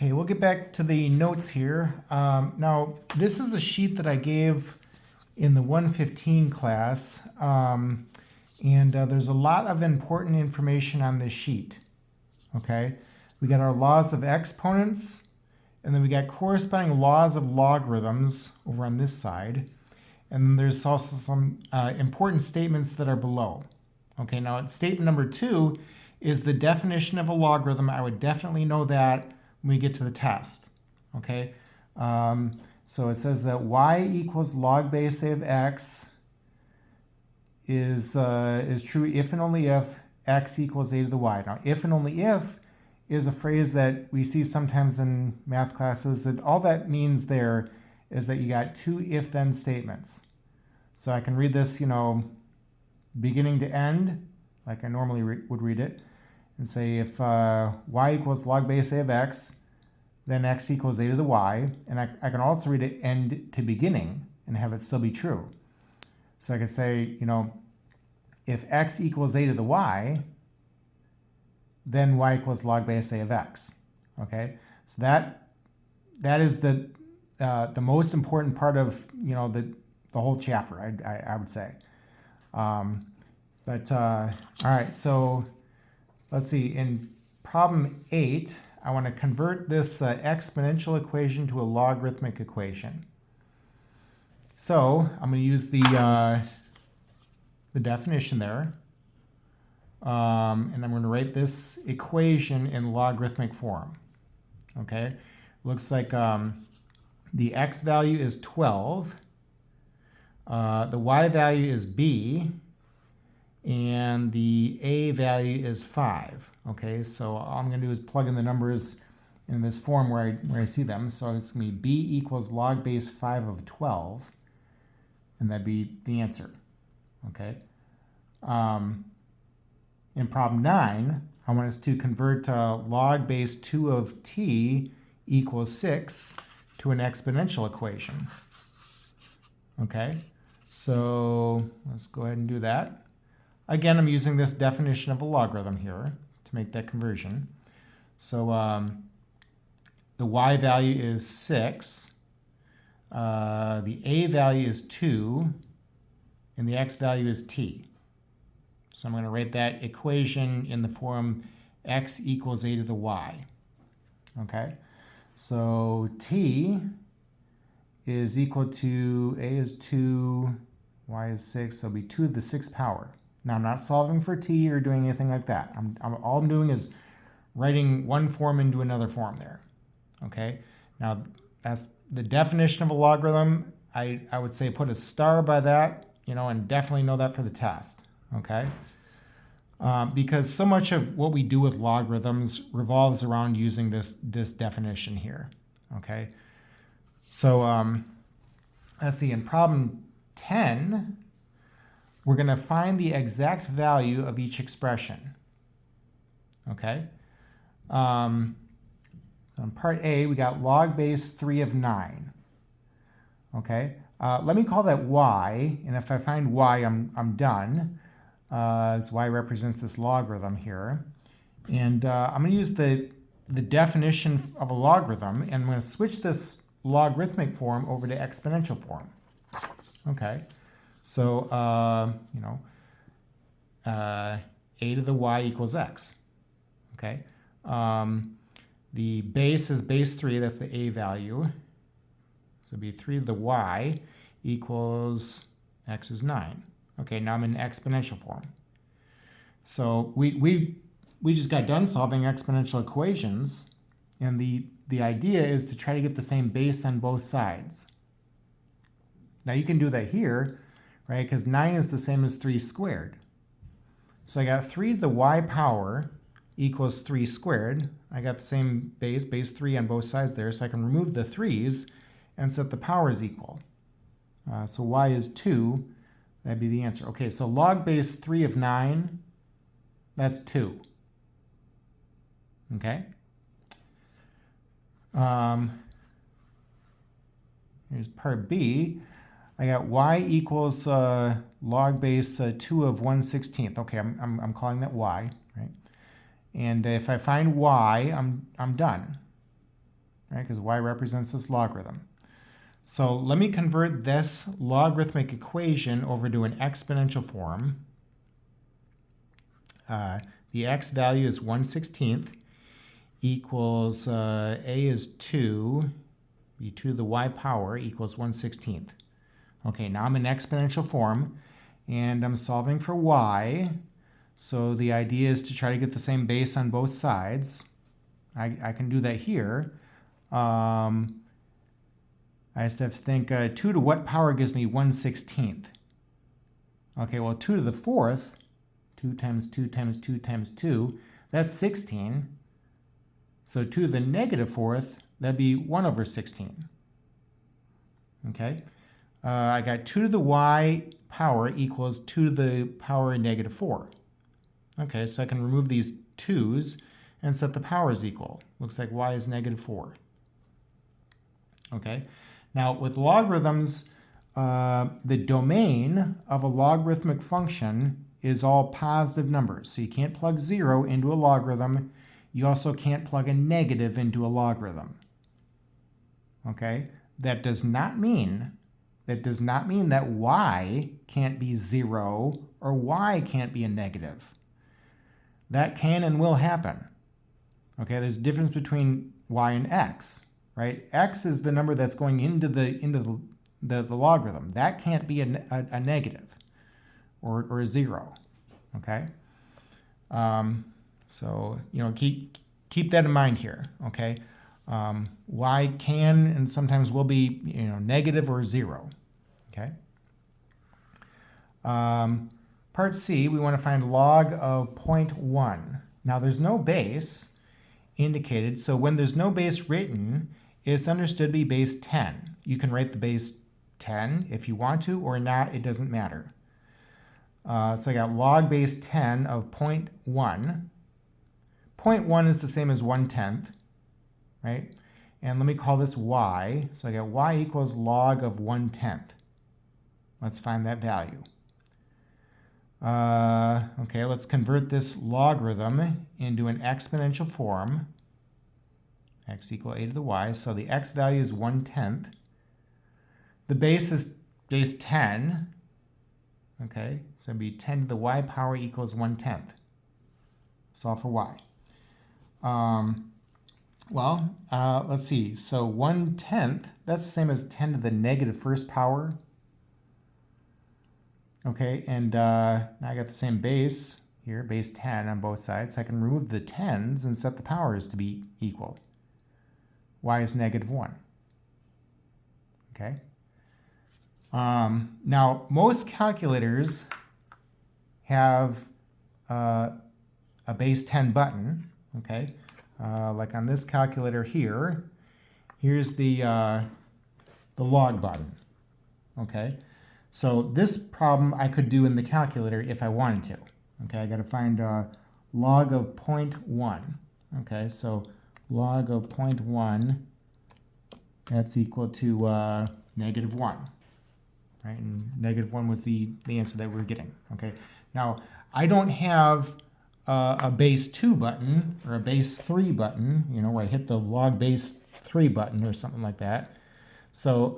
Okay, we'll get back to the notes here. Now, this is a sheet that I gave in the 115 class, and there's a lot of important information on this sheet. Okay, we got our laws of exponents, and then we got corresponding laws of logarithms over on this side, and then there's also some important statements that are below. Okay, now statement number 2 is the definition of a logarithm. I would definitely know that when we get to the test. Okay, so it says that y equals log base a of x is true if and only if x equals a to the y. Now, if and only if is a phrase that we see sometimes in math classes, and all that means there is that you got two if-then statements. So I can read this, beginning to end, like I normally would read it, and say if y equals log base a of x, then x equals a to the y. And I can also read it end to beginning and have it still be true. So I could say, if x equals a to the y, then y equals log base a of x. Okay, so that is the most important part of the whole chapter, I would say. All right, so let's see. In problem 8, I want to convert this exponential equation to a logarithmic equation. So I'm going to use the definition there. And I'm going to write this equation in logarithmic form. Okay, looks like the x value is 12, the y value is b, and the a value is 5. Okay, so all I'm going to do is plug in the numbers in this form where I see them. So it's going to be b equals log base 5 of 12, and that'd be the answer. Okay. In problem 9, I want us to convert log base 2 of t equals 6 to an exponential equation. Okay, so let's go ahead and do that. Again, I'm using this definition of a logarithm here to make that conversion. So the y value is 6, the a value is 2, and the x value is t. So I'm going to write that equation in the form x equals a to the y. Okay, so t is equal to, a is 2, y is 6, so it'll be 2 to the 6th power. Now I'm not solving for t or doing anything like that. All I'm doing is writing one form into another form there. Okay, now that's the definition of a logarithm. I would say put a star by that, and definitely know that for the test. Okay, because so much of what we do with logarithms revolves around using this definition here. Okay, so let's see, in problem 10, we're going to find the exact value of each expression. Okay, on part A, we got log base 3 of 9. Okay, let me call that y, and if I find y, I'm done. As y represents this logarithm here. And I'm going to use the definition of a logarithm, and I'm going to switch this logarithmic form over to exponential form. Okay, so, a to the y equals x. Okay, the base is base 3, that's the a value. So it'd be 3 to the y equals x is 9. Okay, now I'm in exponential form. So we just got done solving exponential equations, and the idea is to try to get the same base on both sides. Now you can do that here, right? Because 9 is the same as 3 squared. So I got 3 to the y power equals 3 squared. I got the same base 3 on both sides there, so I can remove the 3's and set the powers equal. So y is 2. That'd be the answer. Okay, so log base 3 of 9, that's 2. Okay. Here's part B. I got y equals log base 2 of 1/16. Okay, I'm calling that y, right? And if I find y, I'm done. right? Because y represents this logarithm. So let me convert this logarithmic equation over to an exponential form. The x value is 1/16 equals a is 2, b to the y power equals 1/16. Okay, now I'm in exponential form, and I'm solving for y. So the idea is to try to get the same base on both sides. I can do that here. I just have to think 2 to what power gives me 1/16? Okay, well 2 to the 4th, 2 times 2 times 2 times 2, that's 16. So 2 to the negative 4th, that'd be 1/16. Okay, I got 2 to the y power equals 2 to the power negative 4. Okay, so I can remove these 2's and set the powers equal. Looks like y is negative 4. Okay, now with logarithms, the domain of a logarithmic function is all positive numbers. So you can't plug 0 into a logarithm. You also can't plug a negative into a logarithm. Okay, that does not mean that y can't be 0 or y can't be a negative. That can and will happen. Okay, there's a difference between y and x, right? X is the number that's going into the logarithm. That can't be a negative or a 0. Okay, so keep that in mind here. Okay, y can and sometimes will be negative or 0. Okay. Part C, we want to find log of 0.1. Now there's no base indicated, so when there's no base written, it's understood to be base 10. You can write the base 10 if you want to or not, it doesn't matter. So I got log base 10 of 0.1. 0.1 is the same as 1/10, right? And let me call this y. So I got y equals log of 1/10. Let's find that value. Okay, let's convert this logarithm into an exponential form. X equal a to the y. So the x value is 1/10. The base is base 10. Okay, so it'd be 10 to the y power equals 1/10. Solve for y. Let's see. So 1/10, that's the same as 10 to the negative first power. Okay, and now I got the same base here, base 10 on both sides. So I can remove the 10s and set the powers to be equal. Y is negative 1. Okay. Now, most calculators have a base 10 button. Okay, like on this calculator here, here's the log button. Okay. So this problem I could do in the calculator if I wanted to. Okay, I got to find log of 0.1. Okay, so log of 0.1, that's equal to negative 1. Right, and negative 1 was the answer that we were getting. Okay, now I don't have a base 2 button or a base 3 button, where I hit the log base 3 button or something like that. So,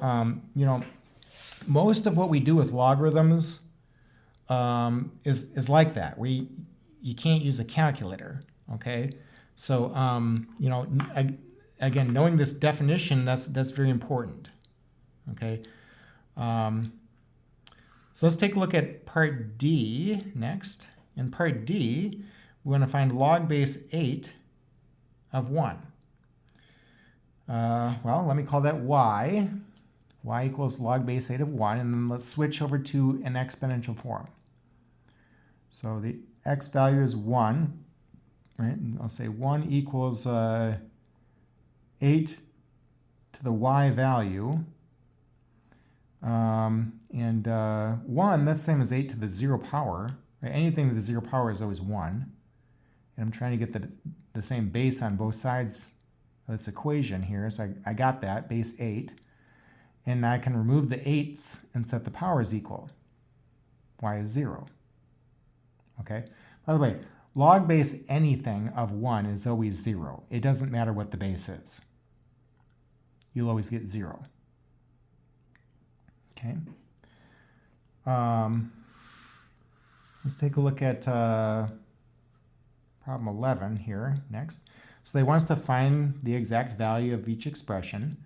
most of what we do with logarithms is like that. You can't use a calculator, okay? So again, knowing this definition, that's very important, okay? So let's take a look at part D next. In part D, we want to find log base 8 of 1. Let me call that y. Y equals log base 8 of 1, and then let's switch over to an exponential form. So the x value is 1, right? And I'll say 1 equals 8 to the y value. And 1, that's the same as 8 to the 0 power. Right? Anything to the 0 power is always 1. And I'm trying to get the same base on both sides of this equation here. So I got that, base 8. And now I can remove the 8s and set the powers equal. Y is 0. Okay? By the way, log base anything of 1 is always 0. It doesn't matter what the base is. you'll always get 0. Okay. Let's take a look at problem 11 here next. So they want us to find the exact value of each expression.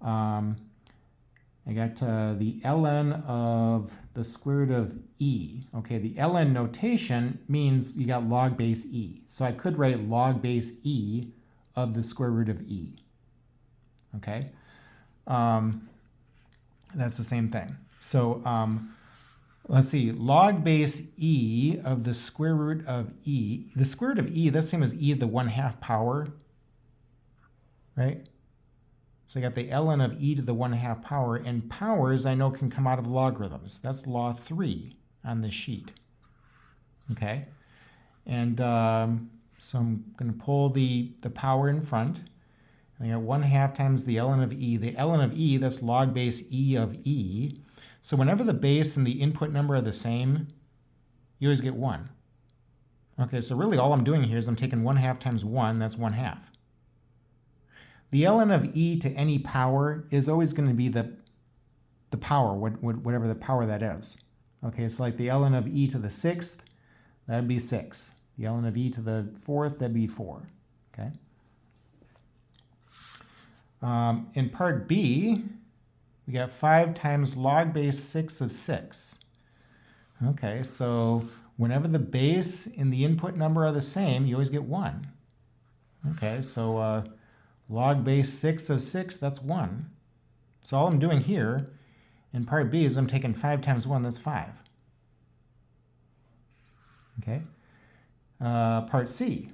I got the ln of the square root of e. Okay, the ln notation means you got log base e. So I could write log base e of the square root of e. Okay, that's the same thing. So let's see, log base e of the square root of e. The square root of e, that's the same as e to the 1/2 power, right? So I got the ln of e to the 1/2 power, and powers I know can come out of logarithms. That's law 3 on this sheet. Okay, and so I'm going to pull the power in front. And I got 1/2 times the ln of e. The ln of e, that's log base e of e. So whenever the base and the input number are the same, you always get 1. Okay, so really all I'm doing here is I'm taking 1/2 times 1, that's 1/2. The ln of e to any power is always going to be the power, whatever the power that is. Okay, so like the ln of e to the 6th, that would be 6. The ln of e to the 4th, that'd be 4. Okay. In part B, we got 5 times log base 6 of 6. Okay, so whenever the base and the input number are the same, you always get 1. Okay, so log base 6 of 6, that's 1. So all I'm doing here in part B is I'm taking 5 times 1, that's 5. Okay. Part C.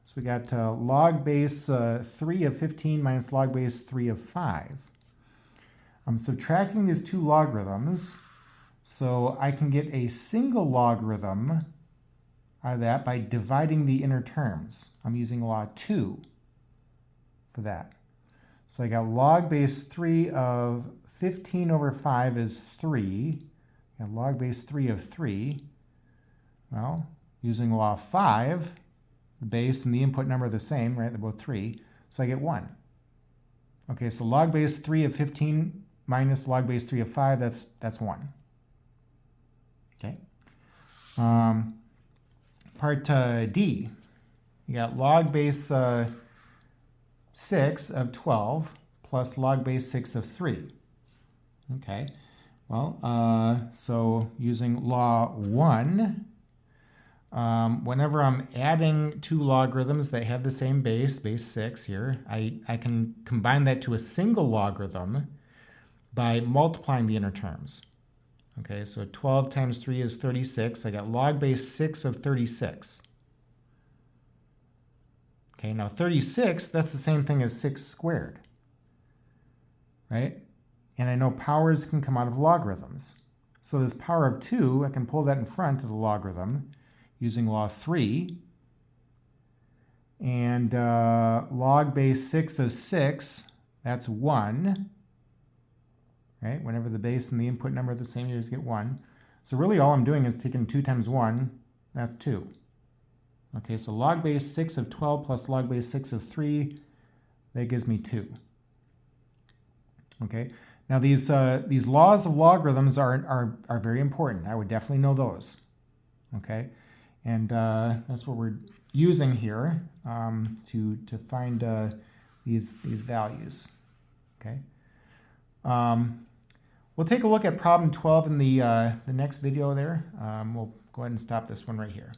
So we got log base 3 of 15 minus log base 3 of 5. I'm subtracting these two logarithms, so I can get a single logarithm out of that by dividing the inner terms. I'm using law 2 for that. So I got log base 3 of 15 over 5 is 3. I got log base 3 of 3. Well, using law 5, the base and the input number are the same, right? They're both 3. So I get 1. Okay, so log base 3 of 15 minus log base 3 of 5, that's 1. Okay. Part D, you got log base 6 of 12 plus log base 6 of 3. Okay, well, so using law 1, whenever I'm adding two logarithms that have the same base 6 here, I can combine that to a single logarithm by multiplying the inner terms. Okay, so 12 times 3 is 36. I got log base 6 of 36. Okay, now 36, that's the same thing as 6 squared, right? And I know powers can come out of logarithms. So this power of 2, I can pull that in front of the logarithm using law 3. And log base 6 of 6, that's 1. Right? Whenever the base and the input number are the same, you just get 1. So really all I'm doing is taking 2 times 1, that's 2. Okay, so log base 6 of 12 plus log base 6 of 3, that gives me 2. Okay, now these laws of logarithms are very important. I would definitely know those. Okay, and that's what we're using here to find these values. Okay. We'll take a look at problem 12 in the next video there. We'll go ahead and stop this one right here.